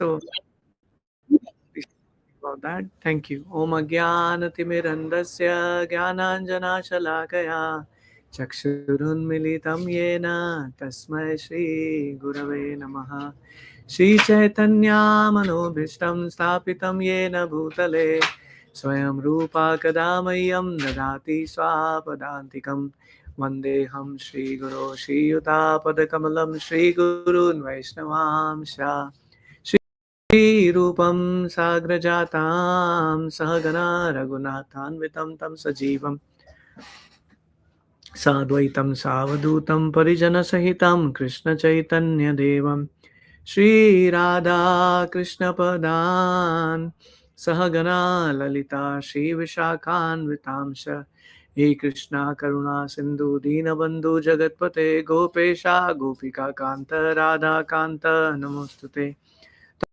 So about that. Thank you. Om Ajnanatimirandasya Jnananjana Shalakaya Chakshurunmilitam Yena Tasmai Shri Gurave Namaha Shri Chaitanya Manobhishtam Sthapitam Yena Bhutale Swayam Rupa Kadamayam Dadati Swapadantikam Vandeham Shri Guru Shri Yuta Padakamalam Shri Gurun Vaishnavamsha रूपं साग्रजातां सहगना रघुनाथान्वितं तं सजीवं साद्वैतं सावधूतं परिजनसहितं कृष्णचैतन्यदेवं श्रीराधा कृष्णपदान् सहगना ललिता श्रीविशाखान्वितांश हे कृष्णा करुणा सिन्धु दीनबन्धु जगत्पते गोपेशा गोपिका कान्त राधा कान्त नमोऽस्तुते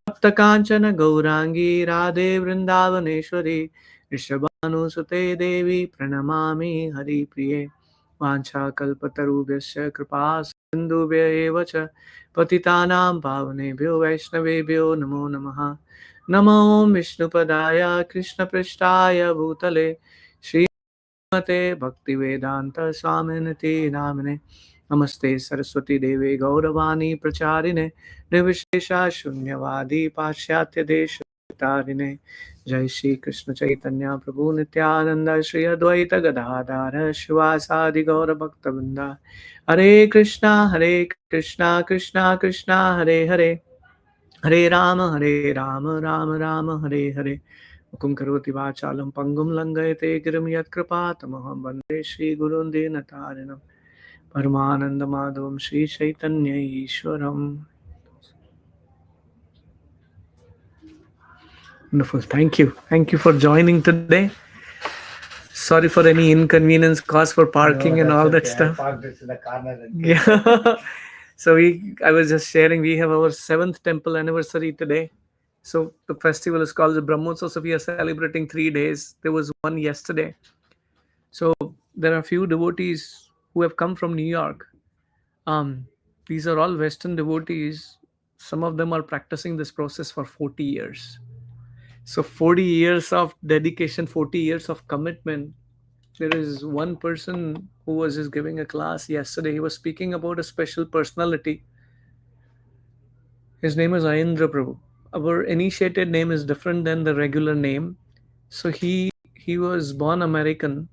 तप्त कांचन गौरांगी राधे वृंदावनेश्वरी ऋषभानुसुते देवी प्रणमामि हरिप्रिये वाञ्छाकल्पतरुभ्यश्च कृपा सिन्धुभ्य एव च पतितानां पावनेभ्यो वैष्णवेभ्यो नमो नमः नमो विष्णुपदाय कृष्णपृष्ठाय भूतले श्रीमते भक्तिवेदान्त स्वामिनिति नामिने नमस्ते सरस्वती देवे गौरवाणी प्रचारिणे निर्विशेषा शून्यवादी पाश्चात्य देश तारिणे जय श्री कृष्ण चैतन्य प्रभु नित्यानंद श्री अद्वैत गदाधर शिवासादि गौर भक्तवृंदा हरे कृष्णा कृष्णा कृष्णा हरे हरे राम राम राम हरे हरे हुकुम करोति वाचालं पंगुं लंघयते गिरिं यत्कृपातमहं वन्दे श्रीगुरुं दीनतारिणं परमानन्दमाधवं Sri Chaitanya ईश्वरम्. Wonderful. Thank you. Thank you for joining today. Sorry for any inconvenience caused for parking and all that stuff. I parked it in the corner. Yeah. So I was just sharing, we have our 7th temple anniversary today. So the festival is called the Brahmotsav. So we are celebrating 3 days. There was one yesterday. So there are a few devotees who have come from New York. Um, these are all Western devotees. Some of them are practicing this process for 40 years. So 40 years of dedication, 40 years of commitment. There is one person who was just giving a class yesterday. He was speaking about a special personality. His name is Ayendra Prabhu. Our initiated name is different than the regular name. So he was born American,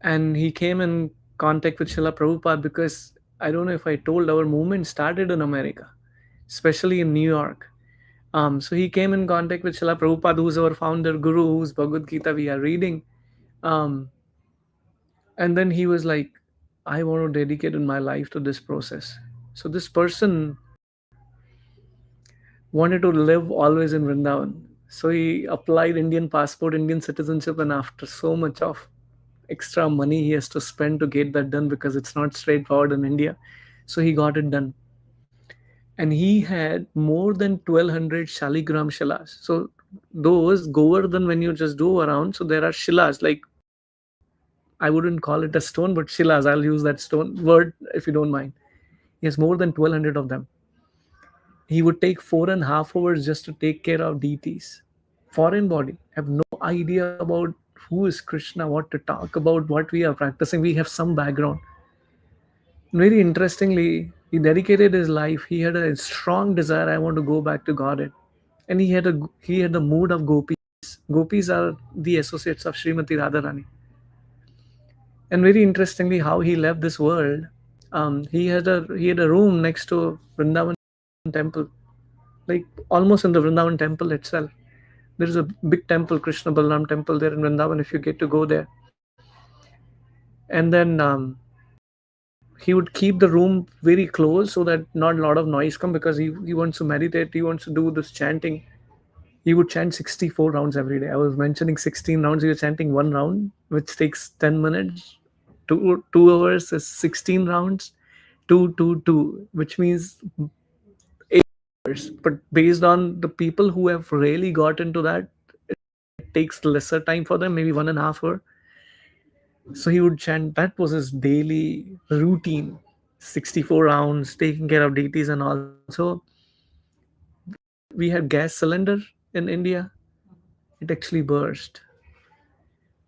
and he came in contact with Srila Prabhupada because I don't know if I told, our movement started in America, especially in New York. So he came in contact with Srila Prabhupada, who's our founder guru, whose Bhagavad Gita we are reading. And then he was like, I want to dedicate my life to this process. So this person wanted to live always in Vrindavan. So he applied Indian passport, Indian citizenship, and after so much of extra money he has to spend to get that done because it's not straightforward in India. So he got it done. And he had more than 1200 shaligram shilas. So those Govardhan, when you just do around, so there are shilas, like I wouldn't call it a stone, but shilas, I'll use that stone word if you don't mind. He has more than 1200 of them. He would take 4.5 hours just to take care of deities. Foreign body, have no idea about who is Krishna, what to talk about, what we are practicing. We have some background. Very interestingly, he dedicated his life. He had a strong desire. I want to go back to Godhead, and he had the mood of gopis. Gopis are the associates of Srimati Radharani. And very interestingly, how he left this world. He had a room next to Vrindavan temple, like almost in the Vrindavan temple itself. There is a big temple, Krishna Balaram temple there in Vrindavan. If you get to go there, and then he would keep the room very close so that not a lot of noise come, because he wants to meditate, he wants to do this chanting. He would chant 64 rounds every day. I was mentioning 16 rounds. He was chanting one round, which takes 10 minutes. 2 hours is 16 rounds. Two, which means 8 hours. But based on the people who have really got into that, it takes lesser time for them, maybe 1.5 hour. So he would chant. That was his daily routine. 64 rounds, taking care of deities and all. So we had gas cylinder in India, it actually burst.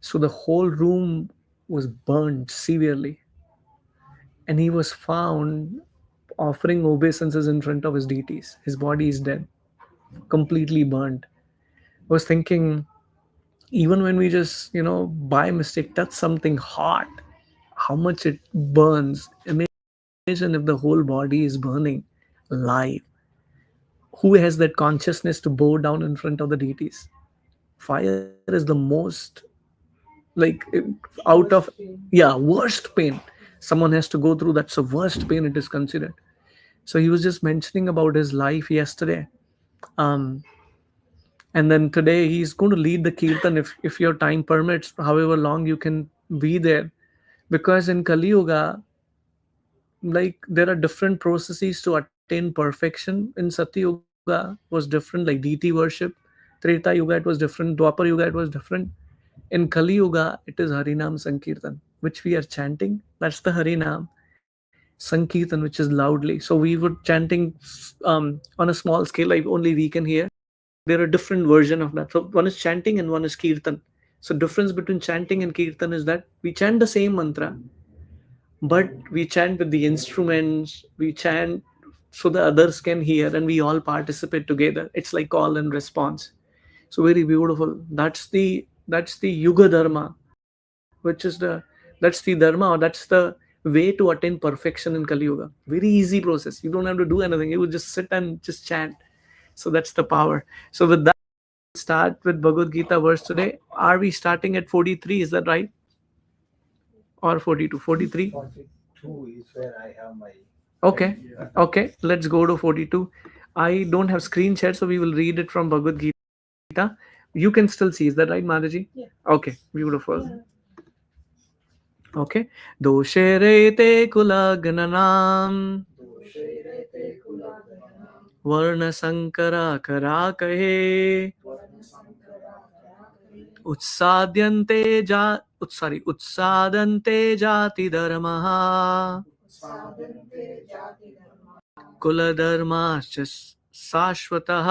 So the whole room was burned severely, and he was found offering obeisances in front of his deities. His body is dead, completely burned. I was thinking, even when we just, by mistake touch something hot, how much it burns. Imagine if the whole body is burning live. Who has that consciousness to bow down in front of the deities? Fire is the most, like, out of, yeah, worst pain someone has to go through. That's the worst pain it is considered. So he was just mentioning about his life yesterday. um and then today he's going to lead the kirtan, if your time permits, however long you can be there. Because in Kali Yuga, like, there are different processes to attain perfection. In Satya Yuga was different, like deity worship. Treta Yuga, it was different. Dwapar Yuga, it was different. In Kali Yuga, it is Harinam Sankirtan, which we are chanting. That's the Harinam Sankirtan, which is loudly. So we were chanting on a small scale, like only we can hear. There are different version of that. So one is chanting and one is Kirtan. So difference between chanting and Kirtan is that we chant the same mantra, but we chant with the instruments. We chant so the others can hear, and we all participate together. It's like call and response. So very beautiful. That's the Yuga Dharma, which is that's the dharma, or that's the way to attain perfection in Kali Yuga. Very easy process. You don't have to do anything. You would just sit and just chant. So that's the power. So with that, start with Bhagavad Gita verse today. Are we starting at 43? Is that right? Or 42? 43? 42 is where I have my. Okay. Okay. Let's go to 42. I don't have screen share, so we will read it from Bhagavad Gita. You can still see. Is that right, Mataji? Yeah. Okay. Beautiful. Okay. Dosherete kulagnanam vर्ण संकरा करा कहे उत्साद्यन्ते जा उत्सादन्ते जाति धर्मः कुलधर्माश्च शाश्वतः.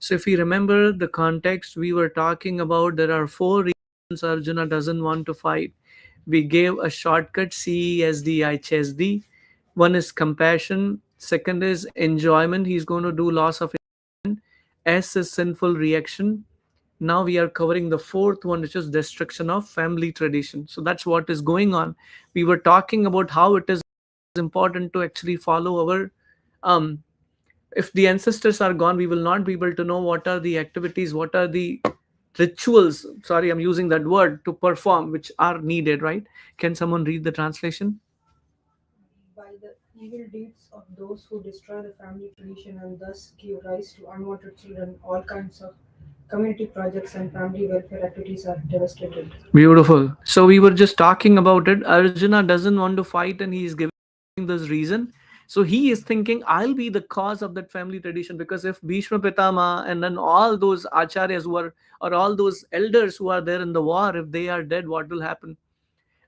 So if you remember the context, we were talking about there are four reasons Arjuna doesn't want to fight. We gave a shortcut: CESD, HSD. One is compassion. Second is enjoyment. He's going to do loss of enjoyment. S is sinful reaction. Now we are covering the fourth one, which is destruction of family tradition. So that's what is going on. We were talking about how it is important to actually follow our um if the ancestors are gone, we will not be able to know what are the activities, what are the rituals, sorry, I'm using that word, to perform, which are needed, right? Can someone read the translation? By the evil deeds of those who destroy the family tradition and thus give rise to unwanted children, all kinds of community projects and family welfare activities are devastated. Beautiful. So we were just talking about it. Arjuna doesn't want to fight, and he is giving this reason. So he is thinking, I'll be the cause of that family tradition, because if Bhishma Pitama and then all those acharyas who are, or all those elders who are there in the war, if they are dead, what will happen?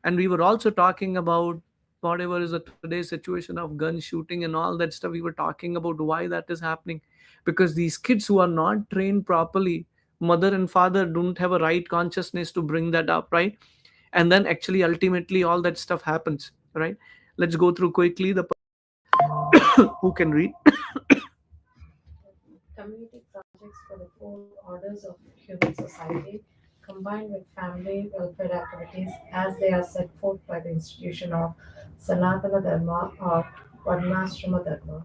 And we were also talking about whatever is the today's situation of gun shooting and all that stuff. We were talking about why that is happening, because these kids who are not trained properly, mother and father don't have a right consciousness to bring that up, right? And then actually ultimately all that stuff happens, right? Let's go through quickly the who can read. Community projects for the four orders of human society, combined with family welfare activities as they are set forth by the institution of Sanatana Dharma or Varnashrama Dharma,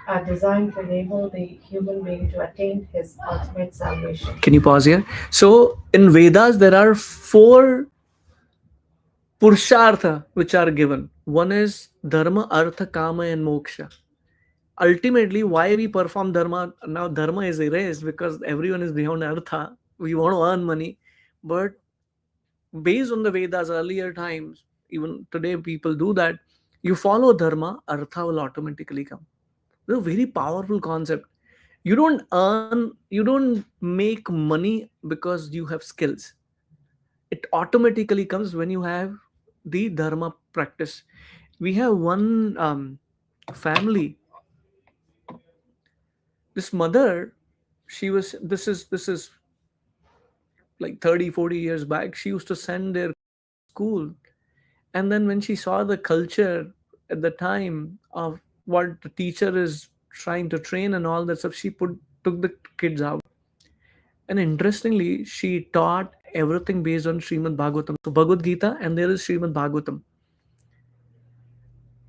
are designed to enable the human being to attain his ultimate salvation. Can you pause here? So in Vedas there are four purushartha which are given. One is dharma, artha, kama, and moksha. Ultimately, why we perform dharma? Now dharma is erased because everyone is beyond artha. We want to earn money, but based on the Vedas earlier times, even today people do that. You follow dharma, artha will automatically come. It's a very powerful concept. You don't earn, you don't make money because you have skills. It automatically comes when you have the dharma practice. We have one family. This mother, this is like 30-40 years back, she used to send their school. And then when she saw the culture at the time of what the teacher is trying to train and all that stuff, she took the kids out. And interestingly, she taught everything based on Srimad Bhagavatam. So Bhagavad Gita and there is Srimad Bhagavatam.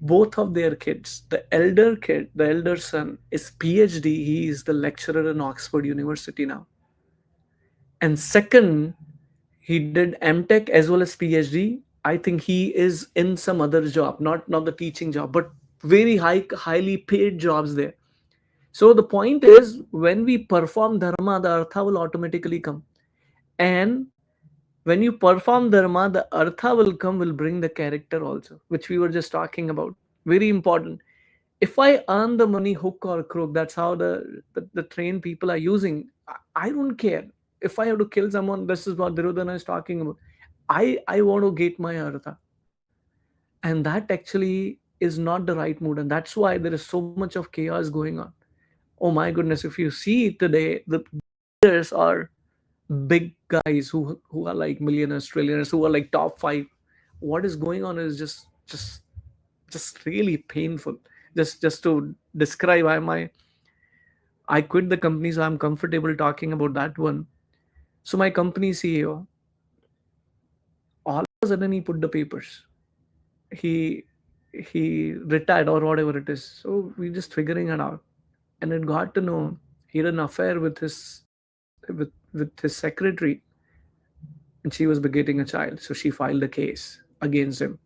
Both of their kids, the elder kid, the elder son, is PhD. He is the lecturer in Oxford University now. And second, he did MTech as well as PhD. I think he is in some other job, not the teaching job, but very highly paid jobs there. So the point is, when we perform dharma, the artha will automatically come. And when you perform dharma, the artha will come, will bring the character also, which we were just talking about. Very important. If I earn the money hook or crook, that's how the trained people are using. I don't care. If I have to kill someone, this is what Duryodhana is talking about. I want to get my artha. And that actually is not the right mood. And that's why there is so much of chaos going on. Oh my goodness, if you see today, the leaders are big guys who are like millionaires, trillionaires, who are like top five. What is going on is just really painful. Just to describe, I quit the company, so I'm comfortable talking about that one. So my company CEO, all of a sudden he put the papers. He he retired or whatever it is. So we just figuring it out. And it got to know he had an affair with his secretary, and she was begetting a child. So she filed a case against him.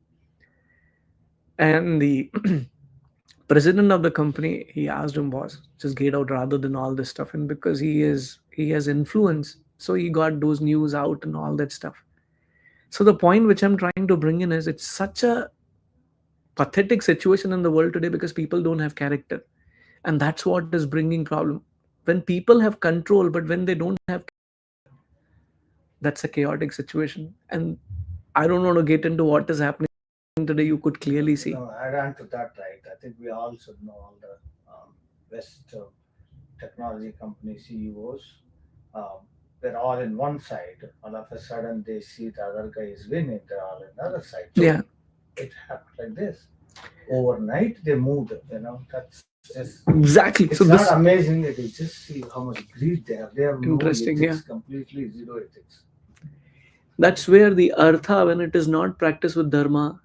And the president of the company, he asked him, boss, just get out rather than all this stuff. And because he has influence, so he got those news out and all that stuff. So the point which I'm trying to bring in is, it's such a pathetic situation in the world today because people don't have character. And that's what is bringing problem. When people have control, but when they don't have, that's a chaotic situation. And I don't want to get into what is happening today. You could clearly see. No, add on to that, right? I think we all should know all the best technology company CEOs. Um, they're all in one side. All of a sudden, they see the other guy is winning. They're all in the other side. So Yeah, it happened like this. Overnight, they moved. That's just. exactly. It's So not this amazing that you just see how much greed they have. They have no interesting. Yeah, ethics, completely zero ethics. that's where the artha, when it is not practiced with dharma,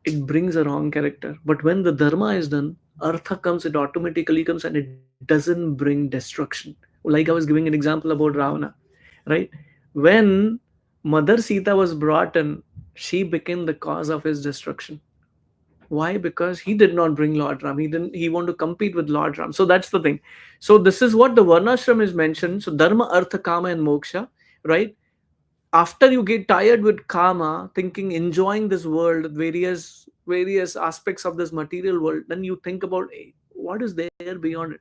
it brings a wrong character. But when the dharma is done, artha comes, it automatically comes, and it doesn't bring destruction. Like I was giving an example about Ravana, right? When Mother Sita was brought in, she became the cause of his destruction. Why? Because he did not bring Lord Ram. He want to compete with Lord Ram. So that's the thing. So this is what the Varnashram is mentioned. So dharma, artha, kama, and moksha, right? After you get tired with karma, thinking, enjoying this world, various aspects of this material world, then you think about, hey, what is there beyond it?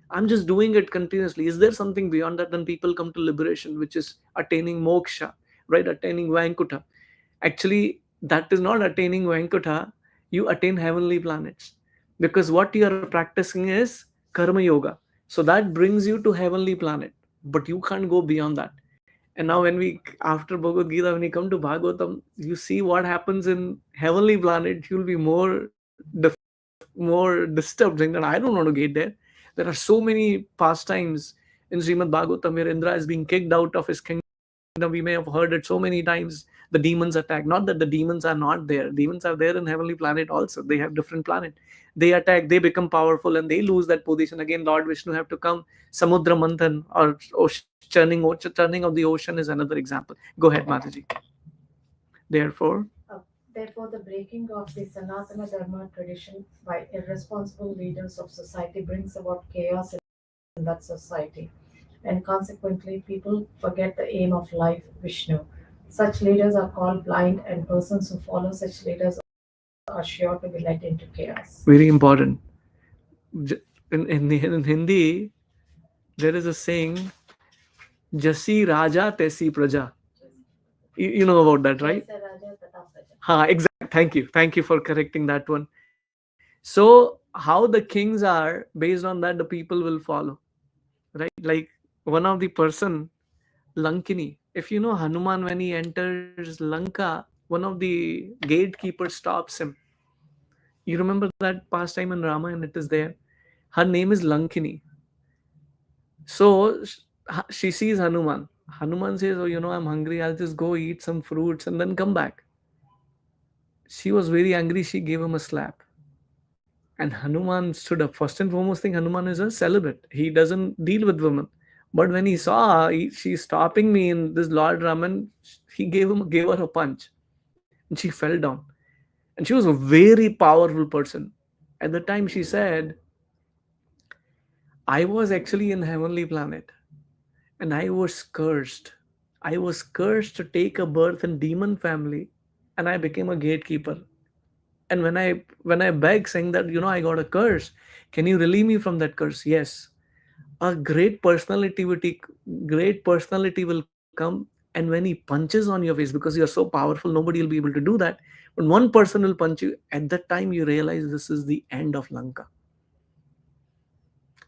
I'm just doing it continuously. Is there something beyond that? Then people come to liberation, which is attaining moksha, right? Attaining Vaikuta. Actually, that is not attaining Vaikuta. You attain heavenly planets, because what you are practicing is karma yoga. So that brings you to heavenly planet, but you can't go beyond that. And now, when we, after Bhagavad Gita, when you come to Bhagavatam, you see what happens in heavenly planet. You'll be more disturbed, saying that I don't want to get there. There are so many pastimes in Srimad Bhagavatam where Indra is being kicked out of his kingdom. We may have heard it so many times. The demons attack. Not that the demons are not there. Demons are there in heavenly planet also. They have different planet. They attack. They become powerful and they lose that position. Again, Lord Vishnu have to come. Samudra Manthan, or churning of the ocean, is another example. Go ahead, Mataji. Therefore, Uh, Therefore, the breaking of the Sanatana Dharma tradition by irresponsible leaders of society brings about chaos in that society, and consequently, people forget the aim of life, Vishnu. Such leaders are called blind, and persons who follow such leaders are sure to be led into chaos. very important. J- in Hindi, there is a saying, Jasi Raja Tesi Praja. You know about that, right? Jaisa Raja Tata Praja. Ha, exact. Thank you for correcting that one. So how the kings are, based on that, the people will follow. right? Like one of the person, Lankini. If you know Hanuman, when he enters Lanka, one of the gatekeepers stops him. You remember that pastime in Ramayana? It is there. Her name is Lankini. So she sees Hanuman. Hanuman says, "Oh, I'm hungry. I'll just go eat some fruits and then come back." She was very angry. She gave him a slap. And Hanuman stood up. First and foremost thing, Hanuman is a celibate. He doesn't deal with women. But when he saw she's stopping me in this Lord Raman, he gave her a punch, and she fell down. And she was a very powerful person. At the time, she said, "I was actually in heavenly planet, and I was cursed. I was cursed to take a birth in demon family, and I became a gatekeeper. And when I beg, saying that I got a curse, can you relieve me from that curse? Yes. A great personality will come, and when he punches on your face, because you're so powerful, nobody will be able to do that. But one person will punch you. At that time, you realize this is the end of Lanka.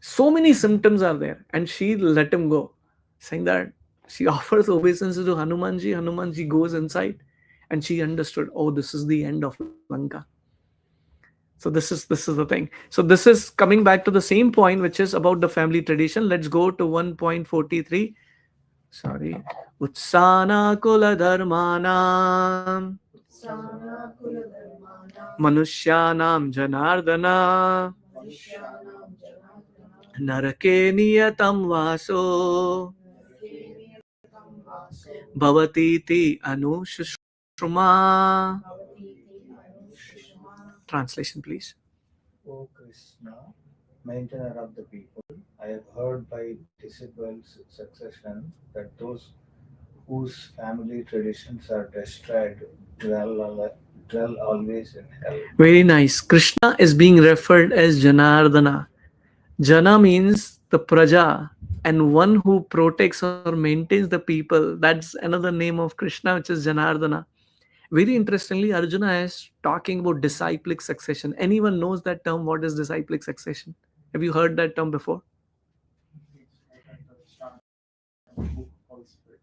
So many symptoms are there, and she let him go, saying that she offers obeisance to Hanumanji. Hanumanji goes inside, and she understood, oh, this is the end of Lanka. So this is the thing. So this is coming back to the same point, which is about the family tradition. Let's go to 1.43. Sorry. Utsana kula dharmanam Sanakuladharmanam manushyanam janardana Manishyanam Janardana narake niyatam vaso Narkeniyatam Vaso bhavatiti anushushma. Bhavatiti Anushushma. Translation, please. O Krishna, maintainer of the people, I have heard by disciple succession that those whose family traditions are destroyed dwell always in hell. Very nice. Krishna is being referred as Janardana. Jana means the praja, and one who protects or maintains the people. That's another name of Krishna, which is Janardana. Very interestingly, Arjuna is talking about disciplic succession. Anyone knows that term? What is disciplic succession? Have you heard that term before?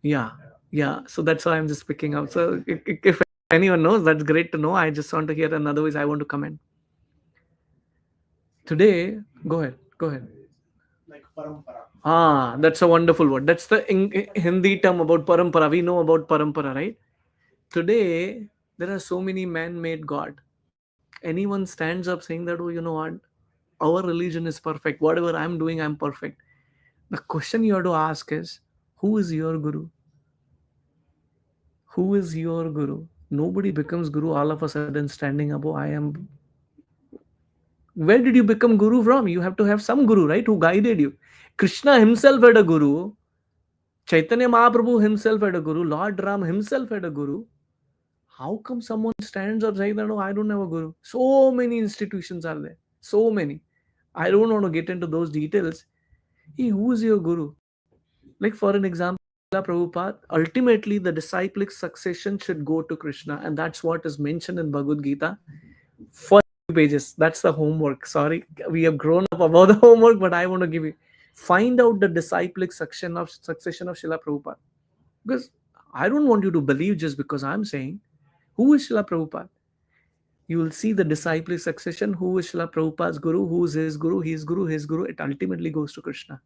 Yeah, yeah. So that's why I'm just picking up. So if anyone knows, that's great to know. I just want to hear, and otherwise, I want to comment. Today, go ahead. Go ahead. That's a wonderful word. That's the Hindi term about parampara. We know about parampara, right? Today, there are so many man-made God. Anyone stands up saying that, oh, you know what? Our religion is perfect. Whatever I'm doing, I'm perfect. The question you have to ask is, who is your guru? Who is your guru? Nobody becomes guru all of a sudden standing up. Oh, I am. Where did you become guru from? You have to have some guru, right? Who guided you? Krishna himself had a guru. Chaitanya Mahaprabhu himself had a guru. Lord Ram himself had a guru. How come someone stands up saying that, no, I don't have a guru? So many institutions are there. So many. I don't want to get into those details. Hey, who is your guru? Like, for an example, Prabhupada, ultimately the disciplic succession should go to Krishna, and that's what is mentioned in Bhagavad Gita. First few pages. That's the homework. Sorry, we have grown up about the homework, but I want to give you. Find out the disciplic succession of Srila Prabhupada. Because I don't want you to believe just because I'm saying. Who is Srila Prabhupada? You will see the disciplic succession. Who is Srila Prabhupada's guru? Who is his guru? His guru, his guru. It ultimately goes to Krishna.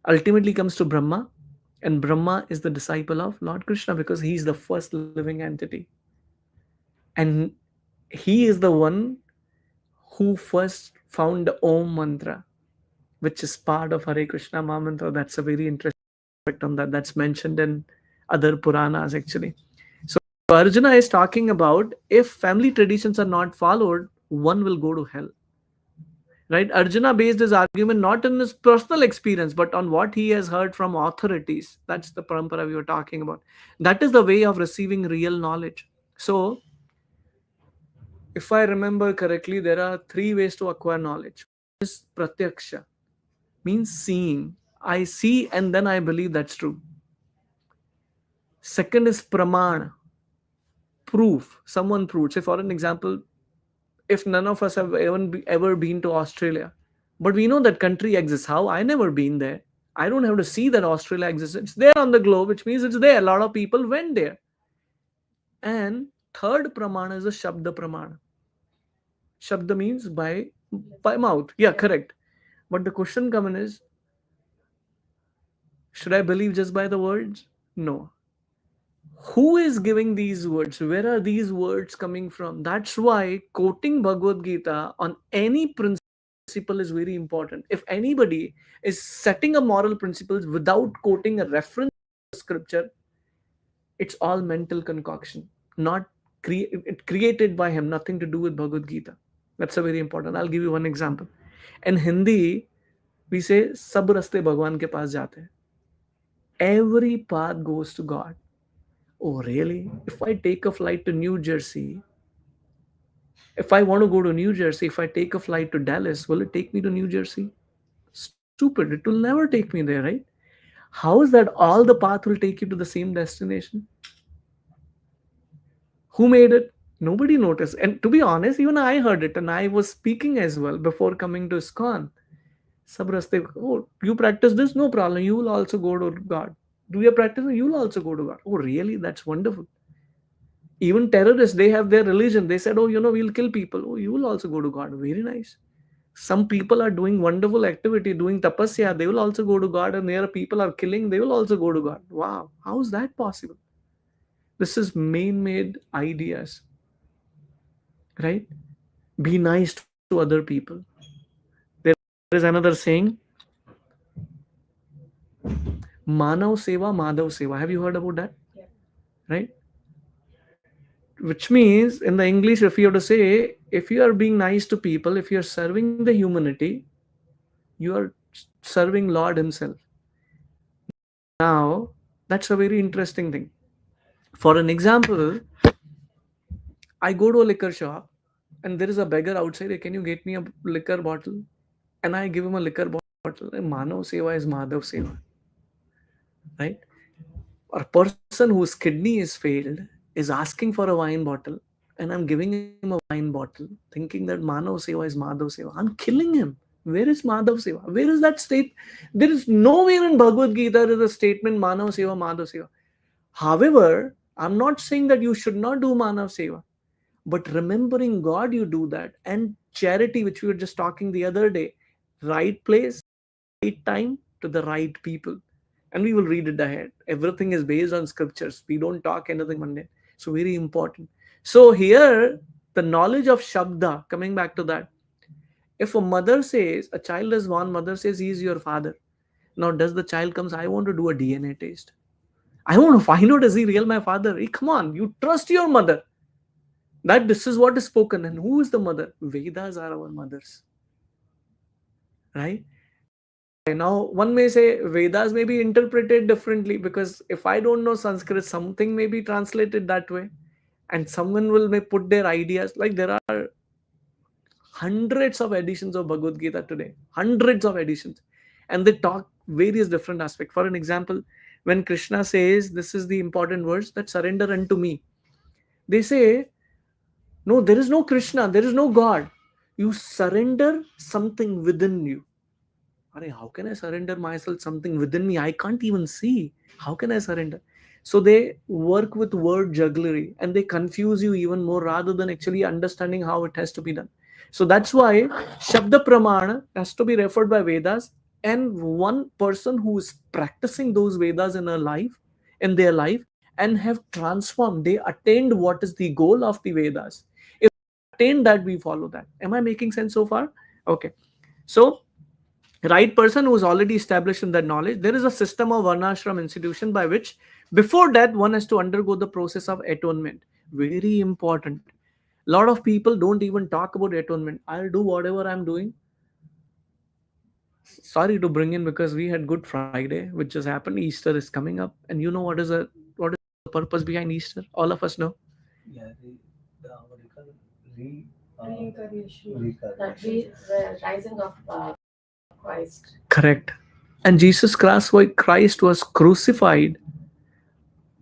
Ultimately comes to Brahma, and Brahma is the disciple of Lord Krishna because he is the first living entity. And he is the one who first found the Om mantra, which is part of Hare Krishna Mahamantra. That's a very interesting aspect on that. That's mentioned in other Puranas actually. So Arjuna is talking about if family traditions are not followed, one will go to hell. Right? Arjuna based his argument not on his personal experience, but on what he has heard from authorities. That's the parampara we were talking about. That is the way of receiving real knowledge. So, if I remember correctly, there are three ways to acquire knowledge. One is pratyaksha, means seeing. I see and then I believe that's true. Second is praman, proof. Someone proved. Say, for an example, if none of us have ever been to Australia, But we know that country exists. How? I never been there. I don't have to see that Australia exists. It's there on the globe, which means it's there. A lot of people went there. And third pramana is a Shabda pramana. Shabda means by mouth. Yeah, correct. But the question coming is, should I believe just by the words? No. Who is giving these words? Where are these words coming from? That's why quoting Bhagavad Gita on any principle is very important. If anybody is setting a moral principles without quoting a reference to scripture, it's all mental concoction, not created by him, nothing to do with Bhagavad Gita. That's a very important. I'll give you one example. In Hindi, we say sab raste Bhagwan ke paas jate hain. Every path goes to God. Oh, really? If I take a flight to New Jersey, if I want to go to New Jersey, if I take a flight to Dallas, will it take me to New Jersey? Stupid. It will never take me there, right? How is that all the path will take you to the same destination? Who made it? Nobody noticed. And to be honest, even I heard it and I was speaking as well before coming to ISKCON. Sab raste, oh, you practice this? No problem. You will also go to God. Do you practice? You will also go to God. Oh, really? That's wonderful. Even terrorists, they have their religion. They said, oh, we'll kill people. Oh, you will also go to God. Very nice. Some people are doing wonderful activity, doing tapasya. They will also go to God. And there are people are killing. They will also go to God. Wow. How is that possible? This is man-made ideas, right? Be nice to other people. There is another saying, Manav Seva, Madhav Seva. Have you heard about that? Yeah. Right? Which means in the English, if you have to say, if you are being nice to people, if you are serving the humanity, you are serving Lord Himself. Now, that's a very interesting thing. For an example, I go to a liquor shop and there is a beggar outside. "Hey, can you get me a liquor bottle?" And I give him a liquor bottle. Manav Seva is Madhav Seva, right? A person whose kidney is failed is asking for a wine bottle, and I'm giving him a wine bottle, thinking that Manav Seva is Madhav Seva. I'm killing him. Where is Madhav Seva? Where is that state? There is nowhere in Bhagavad Gita there is a statement Manav Seva, Madhav Seva. However, I'm not saying that you should not do Manav Seva, but remembering God, you do that. And charity, which we were just talking the other day, right place, right time to the right people. And we will read it ahead. Everything is based on scriptures. We don't talk anything mundane. So very important. So here, the knowledge of Shabda, coming back to that. If a mother says, a child is born, mother says he is your father. Now, does the child comes, I want to do a DNA test. I want to find out, is he real my father? Hey, come on, you trust your mother. That this is what is spoken. And who is the mother? Vedas are our mothers. Right? Now, one may say Vedas may be interpreted differently because if I don't know Sanskrit, something may be translated that way, and someone will may put their ideas. Like there are hundreds of editions of Bhagavad Gita today, hundreds of editions, and they talk various different aspects. For an example, when Krishna says, "This is the important words that surrender unto me," they say, "No, there is no Krishna, there is no God. You surrender something within you." How can I surrender myself something within me? I can't even see. How can I surrender? So they work with word jugglery and they confuse you even more rather than actually understanding how it has to be done. So that's why Shabda Pramana has to be referred by Vedas, and one person who is practicing those Vedas in their life, and have transformed, they attained what is the goal of the Vedas. If we attain that, we follow that. Am I making sense so far? Okay. So right person who is already established in that knowledge, there is a system of varnashram institution by which before that one has to undergo the process of atonement. Very important. A lot of people don't even talk about atonement. I'll do whatever I'm doing. Sorry to bring in, because we had Good Friday which just happened. Easter is coming up, and you know what is the purpose behind Easter? All of us know. Yeah, what do you call it? Reincarnation. That the rising of Christ. Correct. And Jesus Christ was crucified.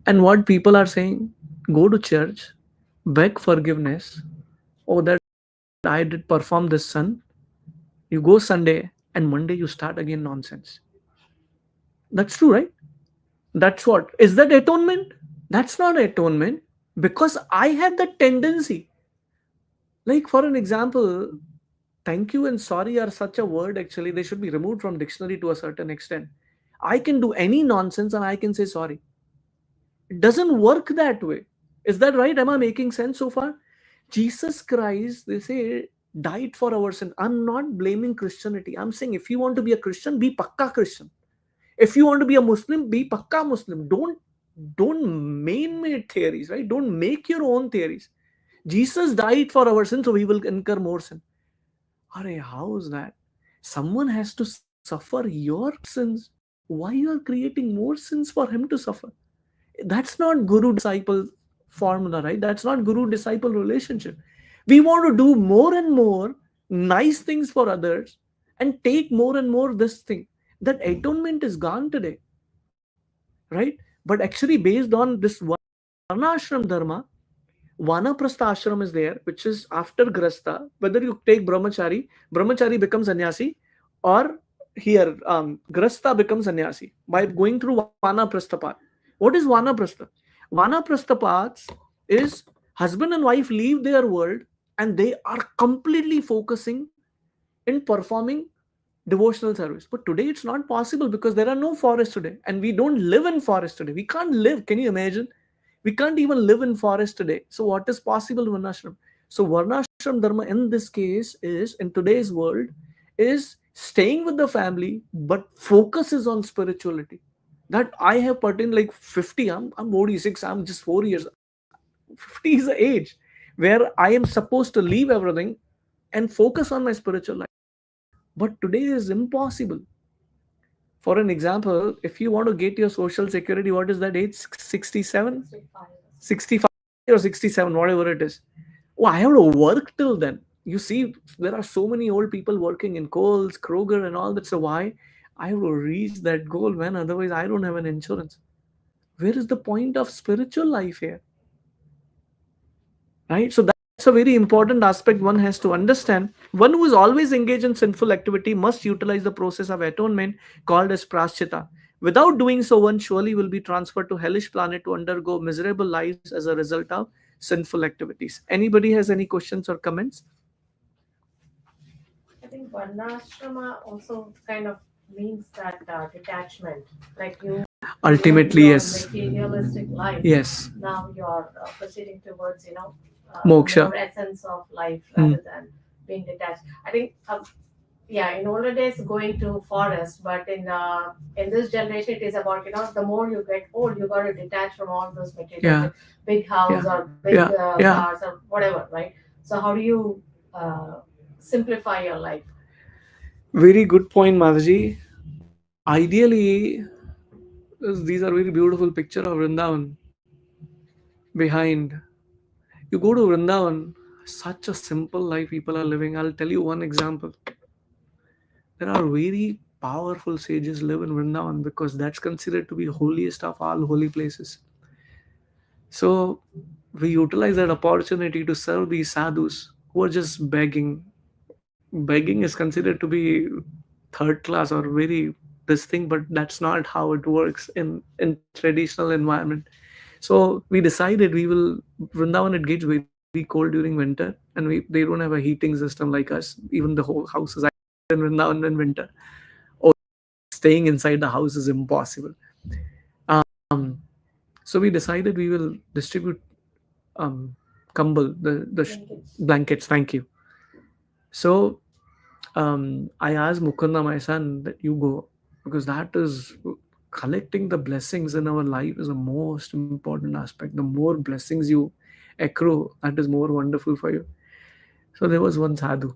And what people are saying, go to church, beg forgiveness. Oh, that I did perform this sin. You go Sunday and Monday you start again nonsense. That's true, right? That's what. Is that atonement? That's not atonement, because I have that tendency. Like, for an example, thank you and sorry are such a word, actually. They should be removed from dictionary to a certain extent. I can do any nonsense and I can say sorry. It doesn't work that way. Is that right? Am I making sense so far? Jesus Christ, they say, died for our sin. I'm not blaming Christianity. I'm saying if you want to be a Christian, be pakka Christian. If you want to be a Muslim, be pakka Muslim. Don't man-made theories, right? Don't make your own theories. Jesus died for our sin, so we will incur more sin. Arey, how is that? Someone has to suffer your sins. Why you are creating more sins for him to suffer? That's not guru disciple formula, right? That's not guru disciple relationship. We want to do more and more nice things for others and take more and more this thing. That atonement is gone today, right? But actually, based on this varnashram dharma, vanaprastha ashram is there, which is after grasta. Whether you take brahmachari becomes sannyasi, or here grasta becomes sannyasi by going through vanaprastha path. What is vanaprastha? Vanaprastha paths is husband and wife leave their world and they are completely focusing in performing devotional service. But today it's not possible because there are no forests today, and we don't live in forest today. We can't live. Can you imagine? We can't even live in forest today. So what is possible in varnashram? So varnashram dharma in this case is, in today's world, is staying with the family but focuses on spirituality. That I have pertained like 50. I'm 46. I'm just 4 years. 50 is the age where I am supposed to leave everything and focus on my spiritual life. But today is impossible. For an example, if you want to get your social security, what is that age? 67? 65. 65 or 67, whatever it is. Oh, I have to work till then. You see, there are so many old people working in Coles, Kroger, and all that. So why? I have to reach that goal, man. Otherwise, I don't have an insurance. Where is the point of spiritual life here? Right? So that's a very important aspect one has to understand. One who is always engaged in sinful activity must utilize the process of atonement called as praschita. Without doing so, one surely will be transferred to hellish planet to undergo miserable lives as a result of sinful activities. Anybody has any questions or comments? I think varnashrama also kind of means that detachment, like you live Ultimately, your yes. materialistic life. Yes. Now you're proceeding towards, Moksha. more essence of life Hmm. rather than being detached. I think, yeah, in older days going to forest, but in this generation it is about the more you get old, you got to detach from all those materials, Yeah. like big house Yeah. or big Yeah. Yeah. cars or whatever, right? So how do you simplify your life? Very good point, Mataji. Ideally, these are very beautiful picture of Vrindavan behind. You go to Vrindavan, such a simple life people are living. I'll tell you one example. There are very powerful sages live in Vrindavan because that's considered to be holiest of all holy places. So we utilize that opportunity to serve these sadhus who are just begging. Begging is considered to be third class or very this thing, but that's not how it works in traditional environment. So we decided we will Vrindavan. It gets very cold during winter, and they don't have a heating system like us. Even the whole house is in Vrindavan in winter. Oh, staying inside the house is impossible. Um, so we decided we will distribute um, kambal, the Blankets. blankets. Thank you. So I asked Mukunda, my son, that you go, because that is collecting the blessings in our life is the most important aspect. The more blessings you accrue, that is more wonderful for you. So there was one sadhu.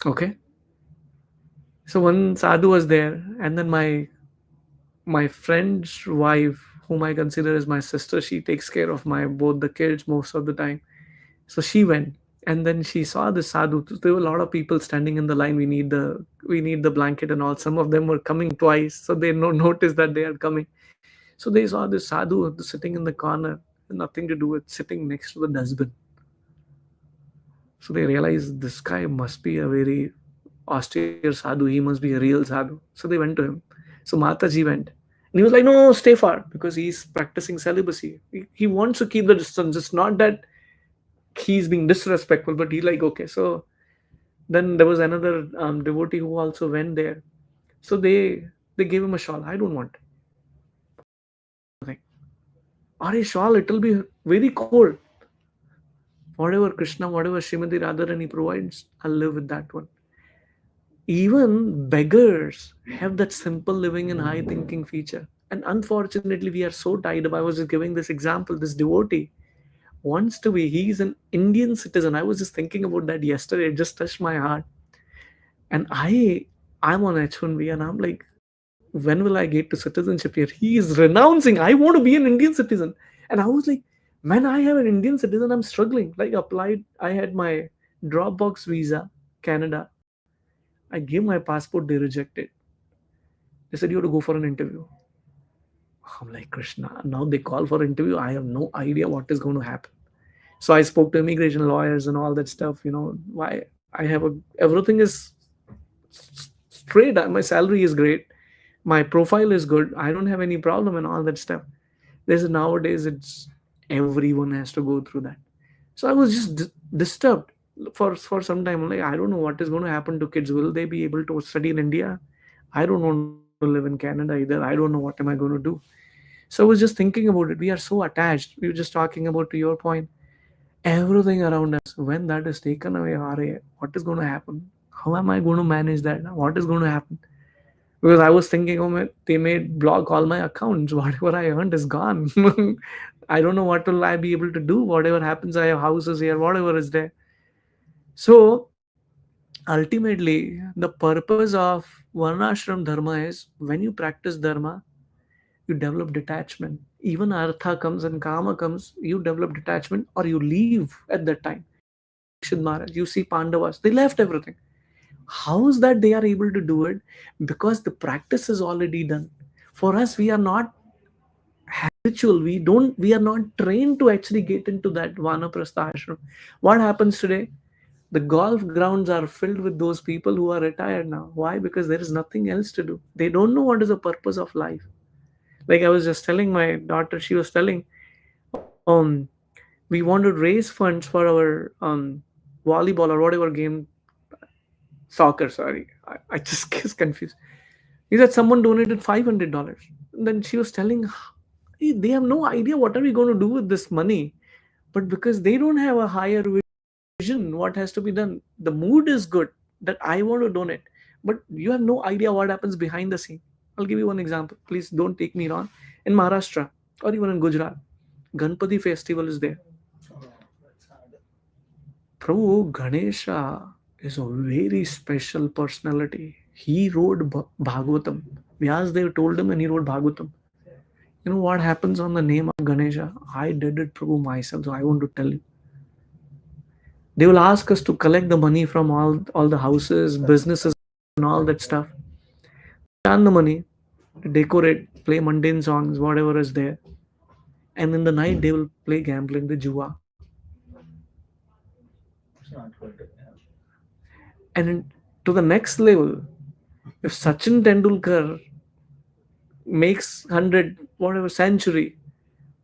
Okay. So one sadhu was there, and then my friend's wife, whom I consider as my sister, she takes care of my both the kids most of the time. So she went, and then she saw the sadhu. There were a lot of people standing in the line. We need the blanket and all. Some of them were coming twice, so they no noticed that they are coming. So they saw this sadhu sitting in the corner, nothing to do with sitting next to the dustbin. So they realized this guy must be a very austere sadhu, he must be a real sadhu. So they went to him. So Mataji went. And he was like, no, no, stay far, because he's practicing celibacy. He wants to keep the distance. It's not that he's being disrespectful, but he like, okay. So then there was another devotee who also went there. So they gave him a shawl. I don't want. Nothing. Are a shawl, it'll be very cold. Whatever Krishna, whatever Srimati Radharani provides, I'll live with that one. Even beggars have that simple living and high thinking feature. And unfortunately, we are so tied up. I was just giving this example. This devotee wants to be, he's an Indian citizen. I was just thinking about that yesterday. It just touched my heart. And I'm on H1B and I'm like, when will I get to citizenship here? He is renouncing. I want to be an Indian citizen. And I was like, man, I have an Indian citizen. I'm struggling. Like applied, I had my Dropbox visa, Canada. I gave my passport, they rejected. They said you have to go for an interview. I'm like, Krishna, now they call for interview. I have no idea what is going to happen. So I spoke to immigration lawyers and all that stuff. Why I have everything is straight. My salary is great. My profile is good. I don't have any problem and all that stuff. There's nowadays it's everyone has to go through that. So I was just disturbed for some time. Like I don't know what is going to happen to kids. Will they be able to study in India? I don't want to live in Canada either. I don't know what am I going to do. So I was just thinking about it. We are so attached. We were just talking about, to your point, everything around us. When that is taken away, what is going to happen? How am I going to manage that? What is going to happen? Because I was thinking, oh man, they made block all my accounts. Whatever I earned is gone. I don't know what will I be able to do. Whatever happens, I have houses here, whatever is there. So ultimately, the purpose of Varnashram Dharma is when you practice Dharma, you develop detachment. Even Artha comes and Kama comes, you develop detachment or you leave at that time. Parikshit Maharaj, you see Pandavas, they left everything. How is that they are able to do it? Because the practice is already done. For us, we are not habitual. We are not trained to actually get into that Vanaprastha ashram. What happens today? The golf grounds are filled with those people who are retired now. Why? Because there is nothing else to do. They don't know what is the purpose of life. Like I was just telling my daughter, she was telling, we want to raise funds for our volleyball or whatever game, soccer. Sorry, I just get confused. He said someone donated $500. Then she was telling, they have no idea what are we going to do with this money, but because they don't have a higher vision, what has to be done. The mood is good that I want to donate, but you have no idea what happens behind the scene. I'll give you one example. Please don't take me wrong. In Maharashtra or even in Gujarat, Ganpati festival is there. Oh, that's hard. Prabhu Ganesha is a very special personality. He wrote Bhagavatam. Vyasdev told him and he wrote Bhagavatam. You know what happens on the name of Ganesha? I did it, Prabhu, myself, so I want to tell you. They will ask us to collect the money from all the houses, businesses, and all that stuff. Earn the money, decorate, play mundane songs, whatever is there. And in the night, they will play gambling, the jua. It's not good. Yeah. And to the next level, if Sachin Tendulkar makes 100, whatever, century,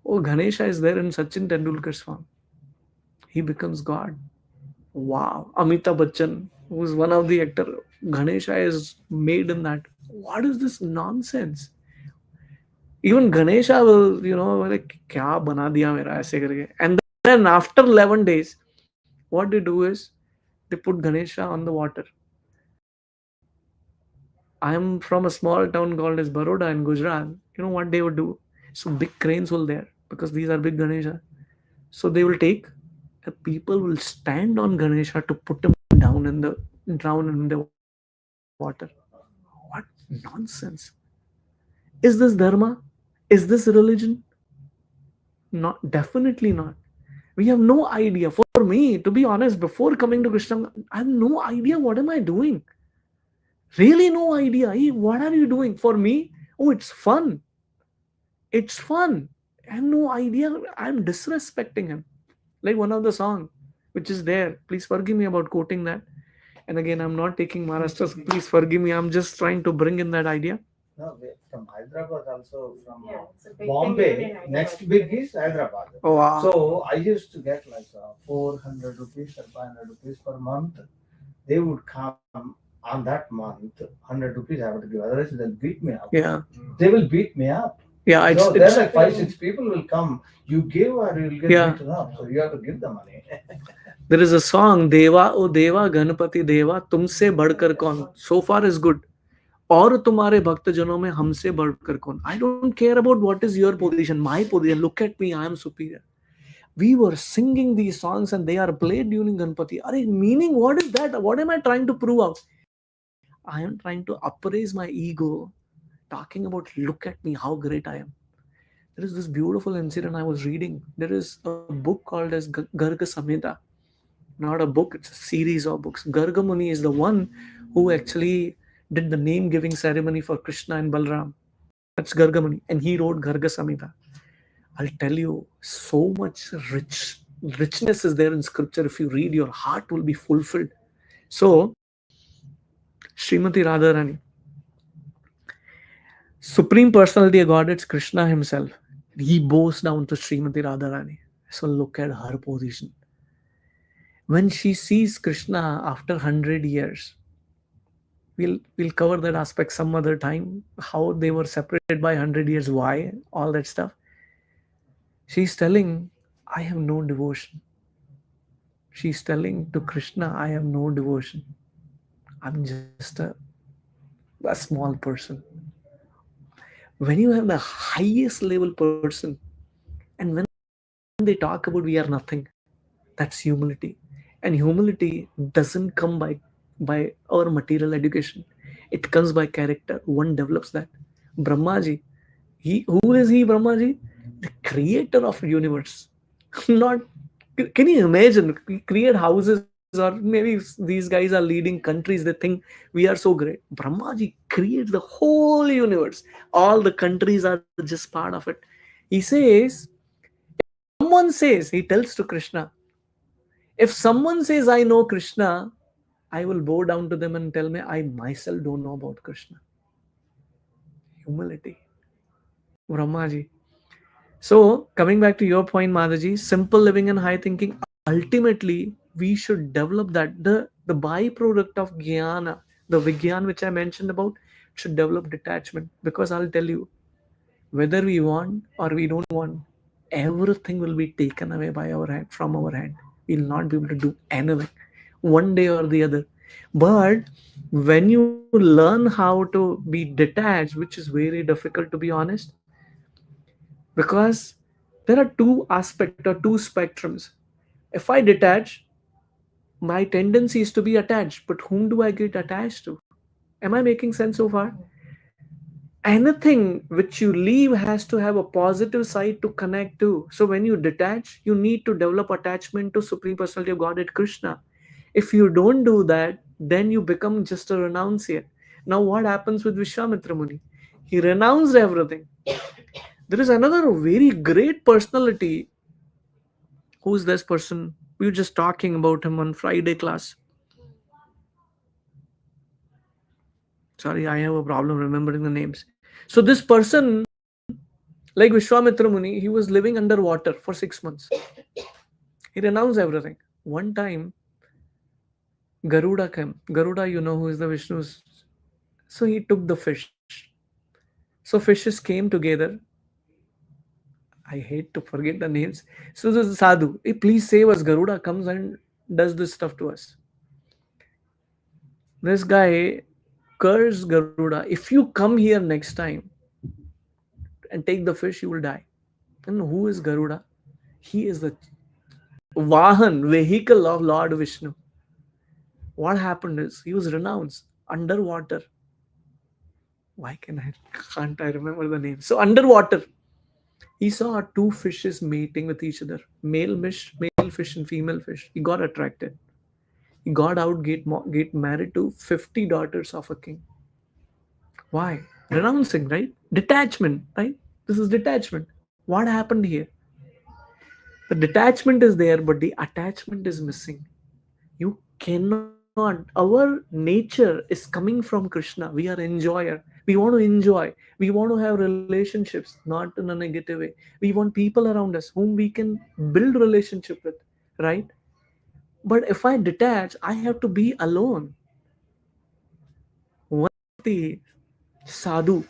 oh, Ganesha is there in Sachin Tendulkar's form. He becomes God. Wow. Amitabh Bachchan, who's one of the actor, Ganesha is made in that. What is this nonsense? Even Ganesha will, like, kya bana diya mera aise karke. And then after 11 days, what they do is they put Ganesha on the water. I'm from a small town called as Baroda in Gujarat. You know what they would do? So big cranes will there because these are big Ganesha. So they will take, people will stand on Ganesha to put him drown in the water. What nonsense! Is this dharma? Is this religion? Not, definitely not. We have no idea. For me, to be honest, before coming to Krishna, I have no idea what am I doing. Really, no idea. Hey, what are you doing? For me, oh, it's fun. It's fun. I have no idea. I'm disrespecting him. Like one of the song, which is there. Please forgive me about quoting that. And again, I'm not taking Maharashtra, so please forgive me. I'm just trying to bring in that idea. No, from Hyderabad also, from Yeah, it's a big thing even Bombay, in Hyderabad. next big is Hyderabad. Oh, wow. So I used to get like 400 rupees or 500 rupees per month. They would come on that month, 100 rupees I have to give, otherwise they'll beat me up. Yeah. They will beat me up. Yeah, So there's like 5, 6 people will come. You give or you'll get Yeah. beaten up. So you have to give the money. there is a song, Deva, O Deva, Ganapati Deva, Tumse Badkar Kaun. So far is good. और तुम्हारे भक्तजनों में हमसे बढ़कर कौन? I don't care about what is your position, my position. Look at me, I am superior. We were singing these songs and they are played during Ganpati. Are meaning what is that? What am I trying to prove out? I am trying to appraise my ego, talking about look at me, how great I am. There is this beautiful incident I was reading. There is a book called as Garga Samhita. Not a book, it's a series of books. Garga Muni is the one who actually did the name giving ceremony for Krishna and Balram. That's Garga Muni. And he wrote Garga Samhita. I'll tell you, so much richness is there in scripture. If you read, your heart will be fulfilled. So, Srimati Radharani, Supreme Personality of God, it's Krishna himself. He bows down to Srimati Radharani. So look at her position. When she sees Krishna after 100 years, we'll cover that aspect some other time, how they were separated by 100 years, why, all that stuff. She's telling, I have no devotion. She's telling to Krishna, I have no devotion. I'm just a small person. When you have the highest level person, and when they talk about we are nothing, that's humility. And humility doesn't come by our material education. It comes by character. One develops that. Brahmaji, who is he, Brahmaji? The creator of universe. Not, can you imagine? We create houses, or maybe these guys are leading countries, they think we are so great. Brahmaji creates the whole universe. All the countries are just part of it. He says, someone says, he tells to Krishna, if someone says I know Krishna, I will bow down to them and tell me I myself don't know about Krishna. Humility. Brahmaji. So, coming back to your point, Madhaji, simple living and high thinking, ultimately, we should develop that. The byproduct of jnana, the vigyan which I mentioned about, should develop detachment. Because I'll tell you, whether we want or we don't want, everything will be taken away by our hand, from our hand. We'll not be able to do anything, one day or the other. But when you learn how to be detached, which is very difficult to be honest, because there are two aspects or two spectrums. If I detach, my tendency is to be attached, but whom do I get attached to? Am I making sense so far? Anything which you leave has to have a positive side to connect to. So when you detach, you need to develop attachment to Supreme Personality of Godhead Krishna. If you don't do that, then you become just a renunciate. Now what happens with Vishwamitra Muni? He renounced everything. There is another very great personality. Who's this person? We were just talking about him on Friday class. Sorry, I have a problem remembering the names. So this person, like Vishwamitra Muni, he was living underwater for 6 months. He renounced everything. One time, Garuda came. Garuda, you know who is the Vishnu's. So he took the fish. So fishes came together. I hate to forget the names. So this sadhu, hey, please save us. Garuda comes and does this stuff to us. This guy cursed Garuda. If you come here next time and take the fish, you will die. And who is Garuda? He is the Vahan, vehicle of Lord Vishnu. What happened is he was renounced underwater. Why can't I remember the name? So underwater, he saw two fishes mating with each other, male fish and female fish. He got attracted. He got out, get married to 50 daughters of a king. Why? Renouncing, right? Detachment, right? This is detachment. What happened here? The detachment is there, but the attachment is missing. You cannot not. Our nature is coming from Krishna. We are enjoyer. We want to enjoy. We want to have relationships, not in a negative way. We want people around us whom we can build relationship with, right? But if I detach, I have to be alone. One of the sadhu,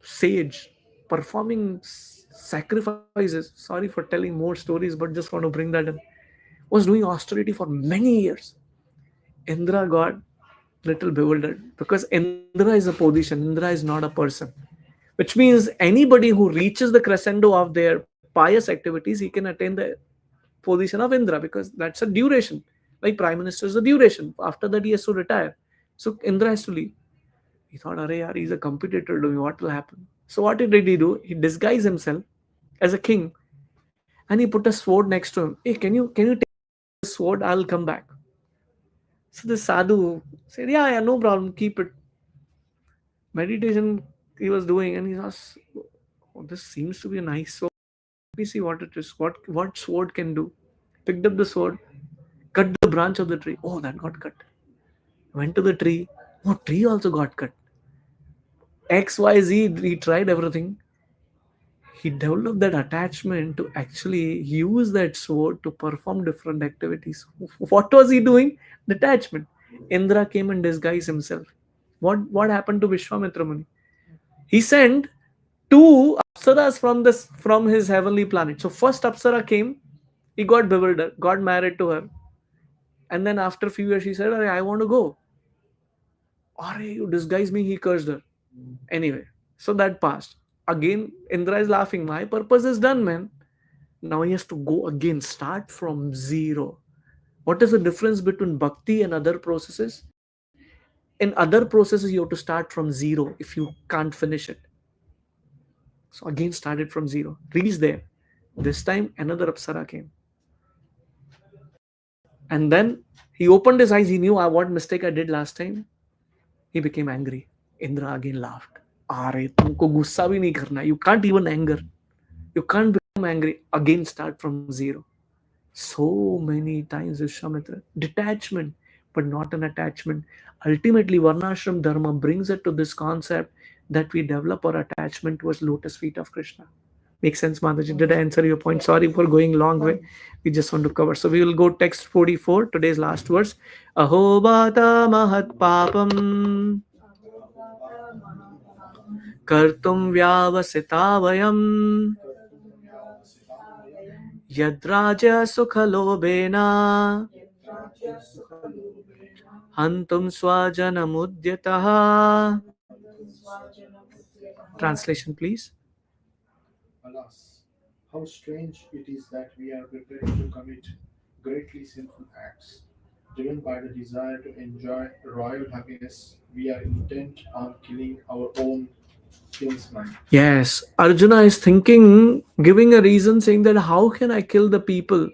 sage, performing sacrifices. Sorry for telling more stories, but just want to bring that in. Was doing austerity for many years. Indra got little bewildered because Indra is a position, Indra is not a person. Which means anybody who reaches the crescendo of their pious activities, he can attain the position of Indra because that's a duration. Like Prime Minister is a duration. After that, he has to retire. So Indra has to leave. He thought, Arey, yaar, he's a competitor to me. What will happen? So what did he do? He disguised himself as a king and he put a sword next to him. Hey, can you take this sword? I'll come back. So the sadhu said, yeah, no problem. Keep it. Meditation he was doing, and he asked, oh, this seems to be a nice sword. Let me see what it is. What sword can do? Picked up the sword, cut the branch of the tree. Oh, that got cut. Went to the tree. Oh, tree also got cut. X, Y, Z. He tried everything. He developed that attachment to actually use that sword to perform different activities. What was he doing? Detachment. Indra came and disguised himself. What happened to Vishwamitra Muni? He sent two apsaras from his heavenly planet. So first apsara came, he got bewildered, got married to her, and then after a few years she said, "Arey, I want to go." Arey, you disguise me, he cursed her. Anyway, so that passed. Again, Indra is laughing. My purpose is done, man. Now he has to go again, start from zero. What is the difference between bhakti and other processes? In other processes, you have to start from zero if you can't finish it. So again, started from zero, reached there. This time, another Apsara came. And then he opened his eyes. He knew what mistake I did last time. He became angry. Indra again laughed. Are तुमको गुस्सा भी नहीं करना. You can't even anger. You can't become angry. Again, start from zero. So many times, Vishwamitra. Detachment, but not an attachment. Ultimately, Varnashram Dharma brings it to this concept that we develop our attachment towards lotus feet of Krishna. Makes sense, Mataji? Did I answer your point? Sorry for going long way. We just want to cover. So we will go text 44, today's last verse. Aho bata mahat papam kartum vyavasita vayam yadraja sukhalobena hantum swajanamudyataha. Translation, please. Alas, how strange it is that we are preparing to commit greatly sinful acts. Driven by the desire to enjoy royal happiness, we are intent on killing our own kinsman. Yes, Arjuna is thinking, giving a reason saying that how can I kill the people